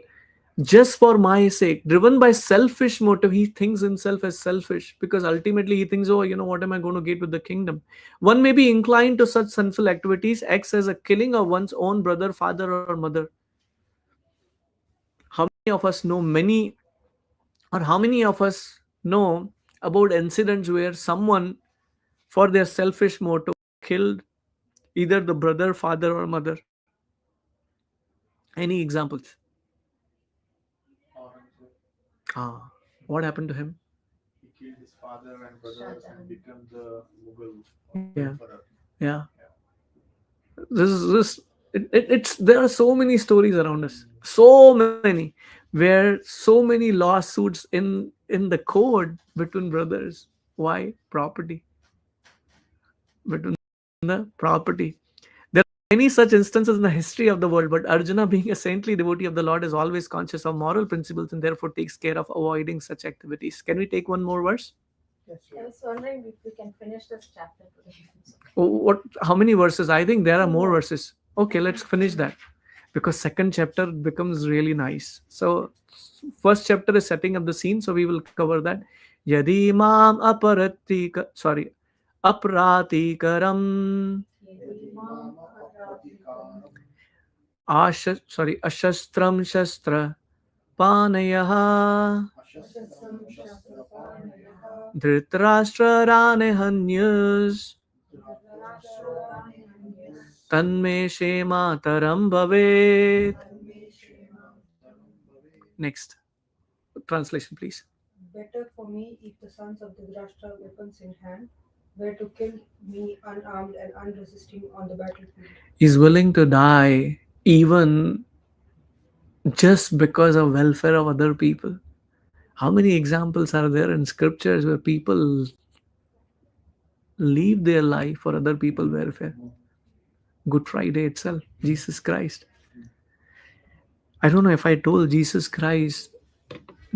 just for my sake? Driven by selfish motive, he thinks himself as selfish because ultimately he thinks, oh, what am I going to get with the kingdom? One may be inclined to such sinful activities, acts as a killing of one's own brother, father, or mother. How many of us know many, or how many of us know about incidents where someone, for their selfish motive, killed either the brother, father, or mother? Any examples? Aurangzeb, Ah, what happened to him? he killed his father and brothers and became the Mughal Yeah, emperor. yeah. Yeah. This is this. It's there are so many stories around us, so many, where so many lawsuits in the court between brothers. Why? Property. Between the property. There are many such instances in the history of the world, but Arjuna, being a saintly devotee of the Lord, is always conscious of moral principles and therefore takes care of avoiding such activities. Can we take one more verse? Yes, I was wondering if we can finish this chapter today. What? How many verses? I think there are Two more more. verses. Okay, let's finish that because second chapter becomes really nice. So first chapter is setting up the scene, so we will cover that. Yadi mam aparati sorry apratikaram ashastram shastra panayaha Dhritarashtra Rane Hanyas Tanme Shema Taram Bhavet. Next translation, please. Better for me if the sons of Dhritarashtra, weapons in hand, were to kill me unarmed and unresisting on the battlefield. He's willing to die even just because of welfare of other people. How many examples are there in scriptures where people leave their life for other people's welfare? Good Friday itself, Jesus Christ. I don't know if I told Jesus Christ,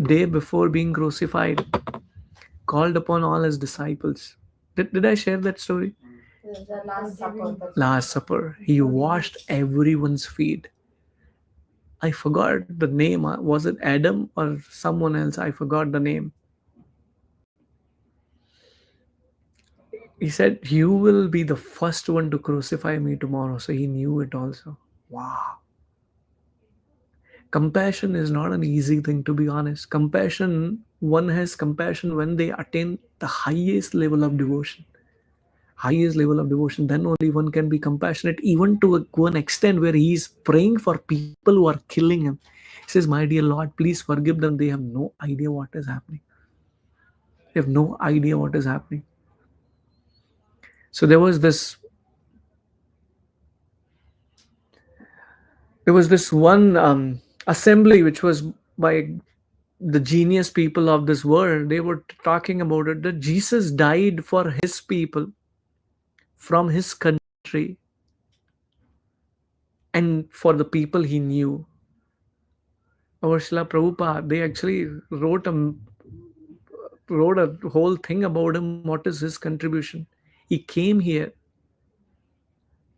day before being crucified, called upon all his disciples. Did I share that story? The Last Supper. Last Supper. He washed everyone's feet. I forgot the name. Was it Adam or someone else? I forgot the name. He said, "You will be the first one to crucify me tomorrow." So he knew it also. Wow. Compassion is not an easy thing, to be honest. Compassion, one has compassion when they attain the highest level of devotion. Highest level of devotion, then only one can be compassionate, even to an extent where he is praying for people who are killing him. He says, "My dear Lord, please forgive them. They have no idea what is happening. They have no idea what is happening." So there was this one assembly which was by the genius people of this world. They were talking about it, that Jesus died for his people from his country and for the people he knew. Our Srila Prabhupada, they actually wrote a whole thing about him. What is his contribution? He came here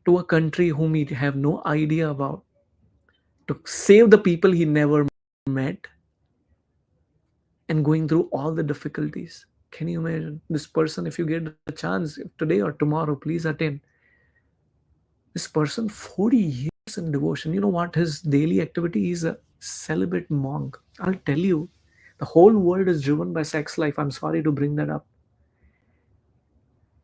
to a country whom he have no idea about, to save the people he never met, and going through all the difficulties. Can you imagine this person? If you get the chance, if today or tomorrow, please attend. This person, 40 years in devotion. You know what his daily activity is? A celibate monk. I'll tell you, the whole world is driven by sex life. I'm sorry to bring that up.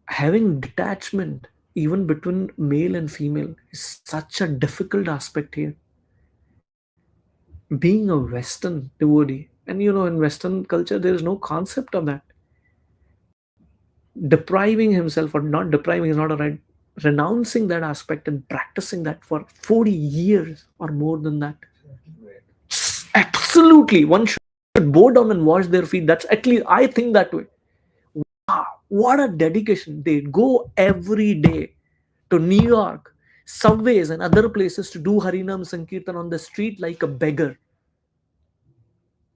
Having detachment even between male and female is such a difficult aspect here. Being a Western devotee, and in Western culture, there is no concept of that. Depriving himself, or not depriving is not a right, renouncing that aspect and practicing that for 40 years or more than that. Absolutely, one should bow down and wash their feet. That's, at least I think that way. Wow, what a dedication. They go every day to New York subways and other places to do Harinam Sankirtan on the street like a beggar.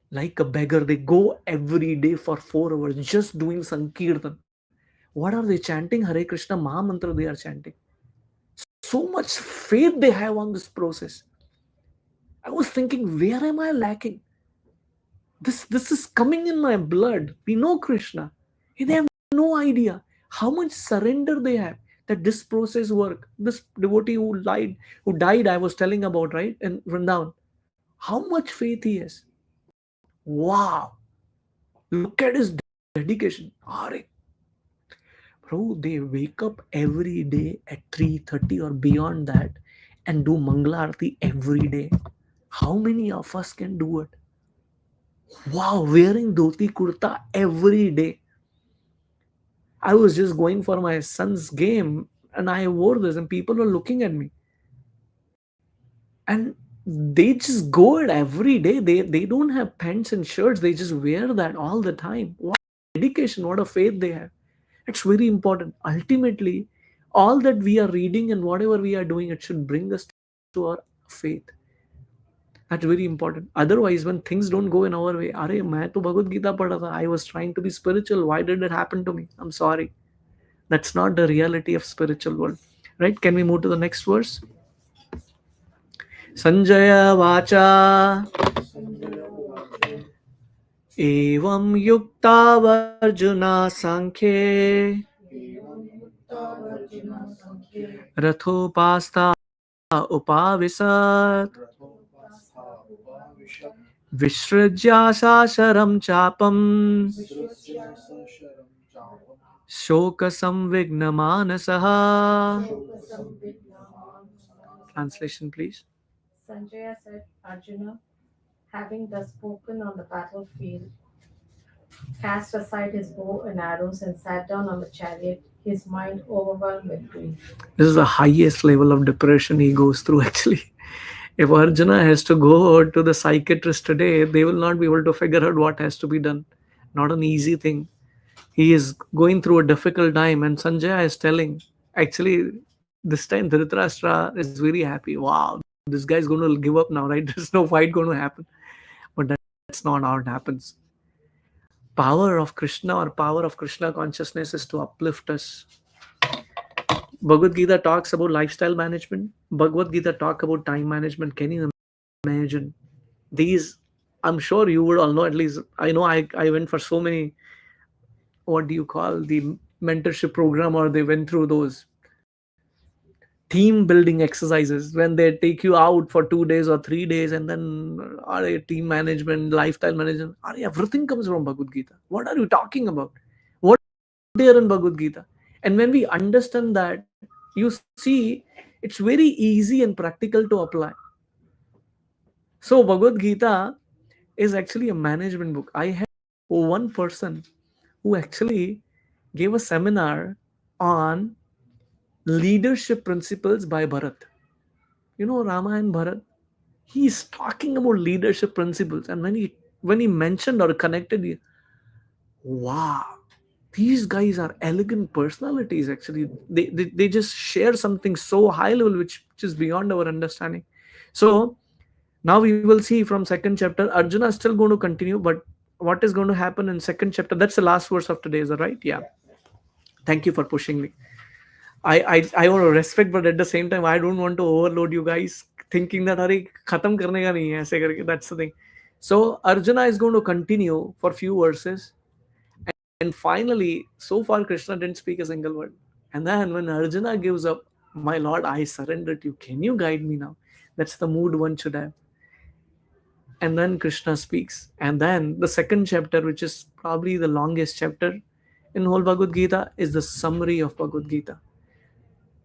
Like a beggar, they go every day for 4 hours just doing Sankirtan. What are they chanting? Hare Krishna Maha Mantra they are chanting. So much faith they have on this process. I was thinking, where am I lacking? This is coming in my blood. We know Krishna. They have no idea how much surrender they have, that this process work. This devotee who died, I was telling about, right, in Vrindavan. How much faith he has. Wow. Look at his dedication. Bro, they wake up every day at 3:30 or beyond that and do Mangala Aarti every day. How many of us can do it? Wow, wearing dhoti kurta every day. I was just going for my son's game and I wore this and people were looking at me. And they just go it every day. They don't have pants and shirts. They just wear that all the time. What dedication, what a faith they have. It's very important. Ultimately, all that we are reading and whatever we are doing, it should bring us to our faith. That's very important. Otherwise, when things don't go in our way, Are, main to Bhagavad Gita padha tha. I was trying to be spiritual. Why did it happen to me? I'm sorry. That's not the reality of spiritual world. Right? Can we move to the next verse? Sanjaya Vacha Evam Yukta Varjuna Sankhye Rathopastha Upavisat Vishrajya Shasaram Chapam Shoka samvigna manasaha. Translation, please. Sanjaya said, Arjuna, having thus spoken on the battlefield, cast aside his bow and arrows and sat down on the chariot, his mind overwhelmed with grief. This is the highest level of depression he goes through, actually. If Arjuna has to go to the psychiatrist today, they will not be able to figure out what has to be done. Not an easy thing. He is going through a difficult time, and Sanjaya is telling, actually, this time Dhritarashtra is very happy. Wow, this guy is going to give up now, right? There's no fight going to happen. But that's not how it happens. Power of Krishna or power of Krishna consciousness is to uplift us. Bhagavad Gita talks about lifestyle management. Bhagavad Gita talk about time management. Can you imagine? These, I'm sure you would all know, at least I know I went for so many, what do you call, the mentorship program, or they went through those team building exercises when they take you out for 2 days or 3 days, and then team management, lifestyle management, everything comes from Bhagavad Gita. What are you talking about? What is there in Bhagavad Gita? And when we understand that, you see, it's very easy and practical to apply. So Bhagavad Gita is actually a management book. I had one person who actually gave a seminar on leadership principles by Bharat. You know Rama and Bharat. He's talking about leadership principles, and when he mentioned or connected, wow, these guys are elegant personalities. Actually, they just share something so high level, which is beyond our understanding. So now we will see from second chapter, Arjuna is still going to continue, but what is going to happen in second chapter? That's the last verse of today, is that right? Yeah. Thank you for pushing me. I want to respect, but at the same time, I don't want to overload you guys, thinking that अरे खत्म करने का नहीं है ऐसे करके. That's the thing. So Arjuna is going to continue for few verses, and finally, so far Krishna didn't speak a single word. And then when Arjuna gives up, my Lord, I surrender to you. Can you guide me now? That's the mood one should have. And then Krishna speaks. And then the second chapter, which is probably the longest chapter in whole Bhagavad Gita, is the summary of Bhagavad Gita.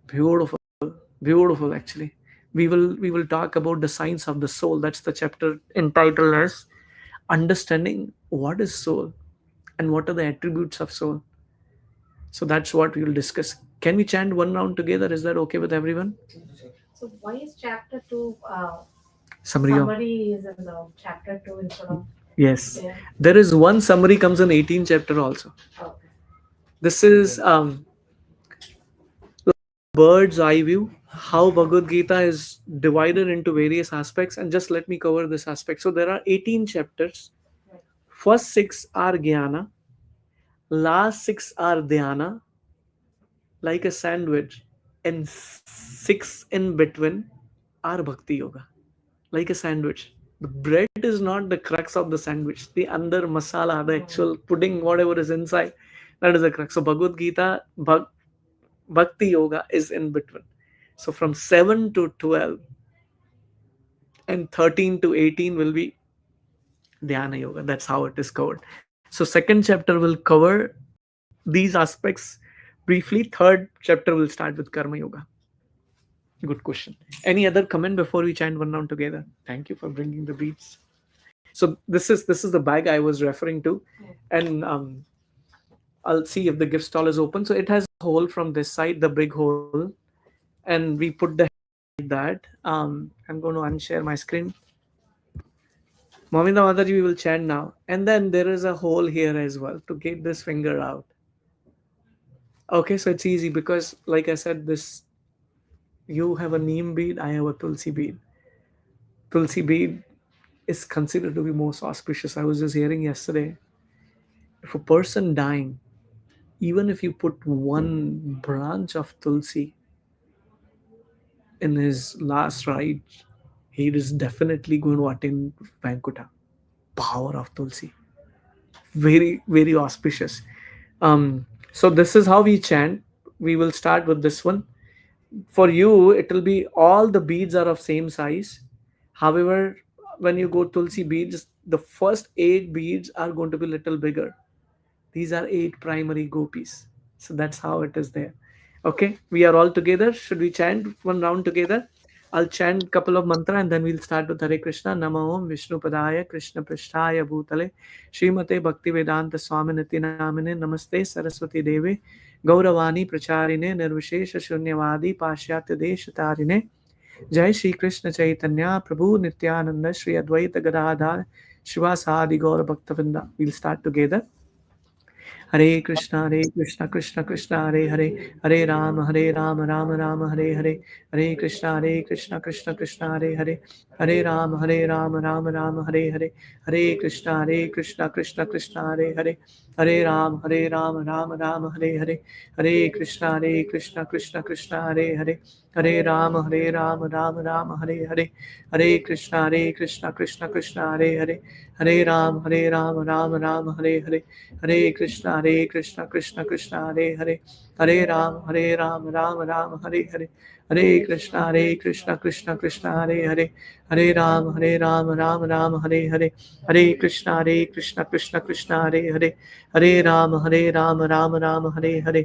Beautiful, beautiful actually. We will talk about the science of the soul. That's the chapter entitled as Understanding What is Soul and What are the Attributes of Soul. So that's what we will discuss. Can we chant one round together? Is that okay with everyone? So why is chapter 2 Summary of, summary is in the chapter 2 instead of yes. there? There is one summary comes in 18th chapter also. Okay. This is bird's eye view, how Bhagavad Gita is divided into various aspects, and just let me cover this aspect. So there are 18 chapters. First six are Jnana, last six are Dhyana, like a sandwich, and six in between are Bhakti Yoga, like a sandwich. The bread is not the crux of the sandwich. The under masala, the actual pudding, whatever is inside, that is the crux. So Bhagavad Gita, Bhakti Yoga is in between. So from 7 to 12 and 13 to 18 will be Dhyana Yoga. That's how it is covered. So second chapter will cover these aspects briefly. Third chapter will start with Karma Yoga. Good question. Any other comment before we chant one round together? Thank you for bringing the beats. So this is the bag I was referring to, and I'll see if the gift stall is open. So it has a hole from this side, the big hole, and we put the like that. I'm going to unshare my screen. Mominda Mataji, we will chant now. And then there is a hole here as well to get this finger out. Okay, so it's easy because, like I said, this you have a neem bead, I have a tulsi bead. Tulsi bead is considered to be most auspicious. I was just hearing yesterday, if a person dying, even if you put one branch of tulsi in his last rite, he is definitely going to attain Vankuta. Power of tulsi. Very, very auspicious. So this is how we chant. We will start with this one. For you, it will be all the beads are of same size. However, when you go tulsi beads, the first 8 beads are going to be little bigger. These are 8 primary gopis. So that's how it is there. Okay, we are all together. Should we chant one round together? I'll chant couple of mantra and then we'll start with Hare Krishna. Namo Om Vishnu Padaya Krishna Prishtaya Bhutale Srimate Bhakti Vedanta Swami Niti Namine Namaste Saraswati Deve Gauravani Pracharine Nirvishesha Shunyavadi Pashyatya Desha Tarine Jai Shri Krishna Chaitanya Prabhu Nityananda Shri Advaita Gadadhar Shivasadi Gaura Bhaktavinda. We'll start together. Hare Krishna, Krishna Krishna, Hare Hare, Hare Rama, Rama Rama, Hare Hare, Hare Krishna, Krishna Krishna, Hare Hare, Hare Rama, Rama Rama, Hare Hare, Hare Krishna, Krishna Krishna, Hare Hare, Hare Rama, Rama Rama, Hare Hare, Hare Krishna, Krishna Krishna, Hare Hare, Hare Rama, Rama Rama, Hare Hare, Hare Krishna, Krishna Krishna, Hare Hare, Hare Rama, Rama Rama, Hare Hare, Hare Krishna, Krishna Krishna, Hare Hare, Hare Ram, Ram Ram, Hare Hare, Hare Krishna, Krishna Krishna, Hare Hare, Hare Ram, Ram Ram, Hare Hare, Hare Krishna, Krishna Krishna, Hare Hare, Hare Ram, Ram Ram, Hare Hare.